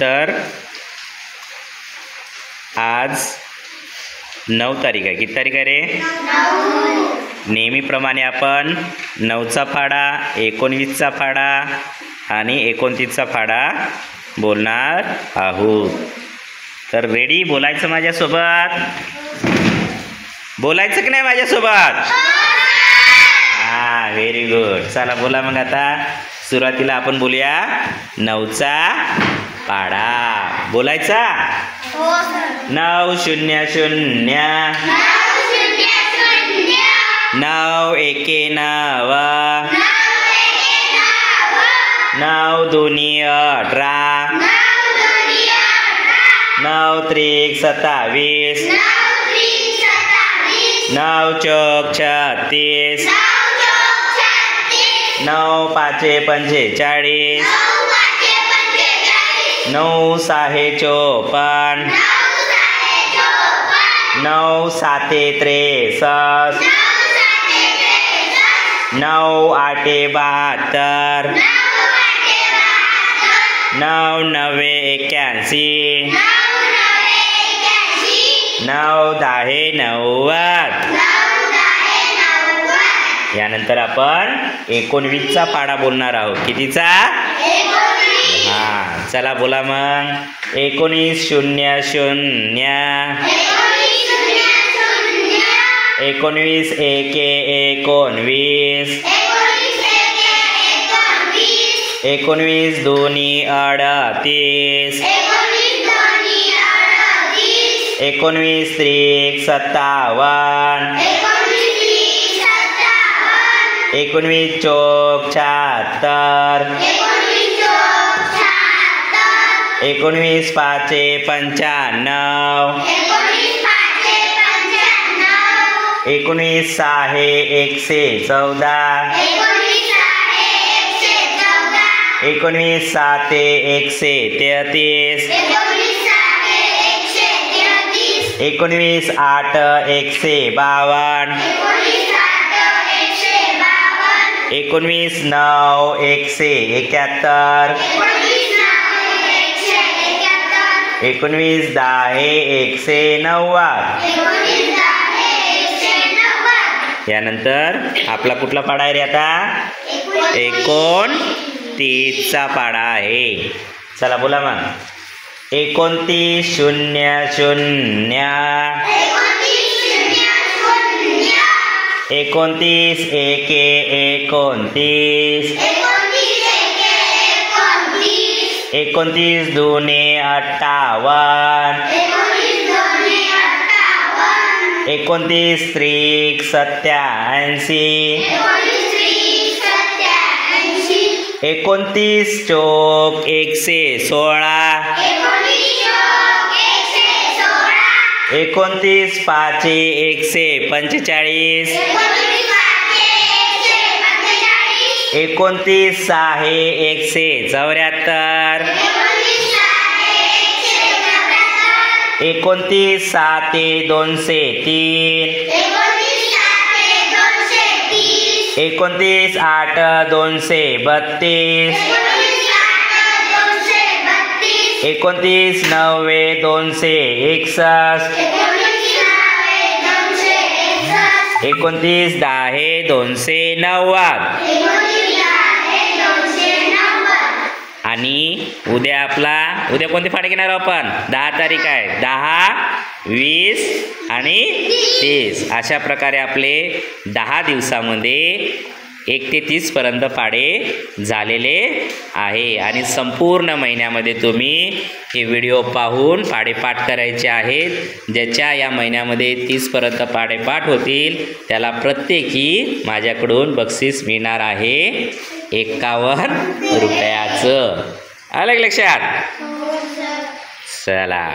तर आज 9 तारीख आहे. किती तारीख आहे रे? 9. नेहमीप्रमाणे आपण 9चा फाडा, 19चा फाडा आणि 29चा फाडा बोलणार आहोत. तर रेडी? बोलायचं माझ्यासोबत? बोलायचं की नाही माझ्यासोबत? हां, व्हेरी गुड. चला बोला मग. आता सुरुवातीला आपण बोलूया 9चा पाढा. बोलायचा? 9 0 0 9 1 9 9 2 18 9 3 27 9 4 36 9 5 45 9 6 54 9 7 63 9 8 72 9 9 81 9 10 90. यानंतर आपण 19चा पाढा बोलणार आहोत. कितीचा? हां, चला बोला मग. 19 0 0 19 1 19 19 2 38 19 3 57 19 4 76 19 5 95 19 6 114 19 7 133 19 8 152 19 9 171 19 10 190. यानंतर आपला कुठला पाढा आहे रे आता? 29चा पाढा आहे. चला बोला मग. 29 0 0 29 1 29 29 2 58 29 3 87 29 4 116 29 5 145 29 6 174 29 7 203 29 8 232 29 9 261 29 10 290. आणि उद्या कोणते फाडे घेणार आपण? 10 तारीख आहे. 10 20 आणि 30 अशा प्रकारे आपले 10 दिवसामध्ये 1 ते 30 पर्यंत पाढे झालेले आहे. आणि संपूर्ण महिन्यामध्ये तुम्ही हे व्हिडिओ पाहून पाढे पाठ करायचे आहेत. ज्याच्या या महिन्यामध्ये 30 पर्यंत पाढे पाठ होतील त्याला प्रत्येकी माझ्याकडून बक्षीस मिळणार आहे 51 रुपयाचं. आलं लक्षात? चला.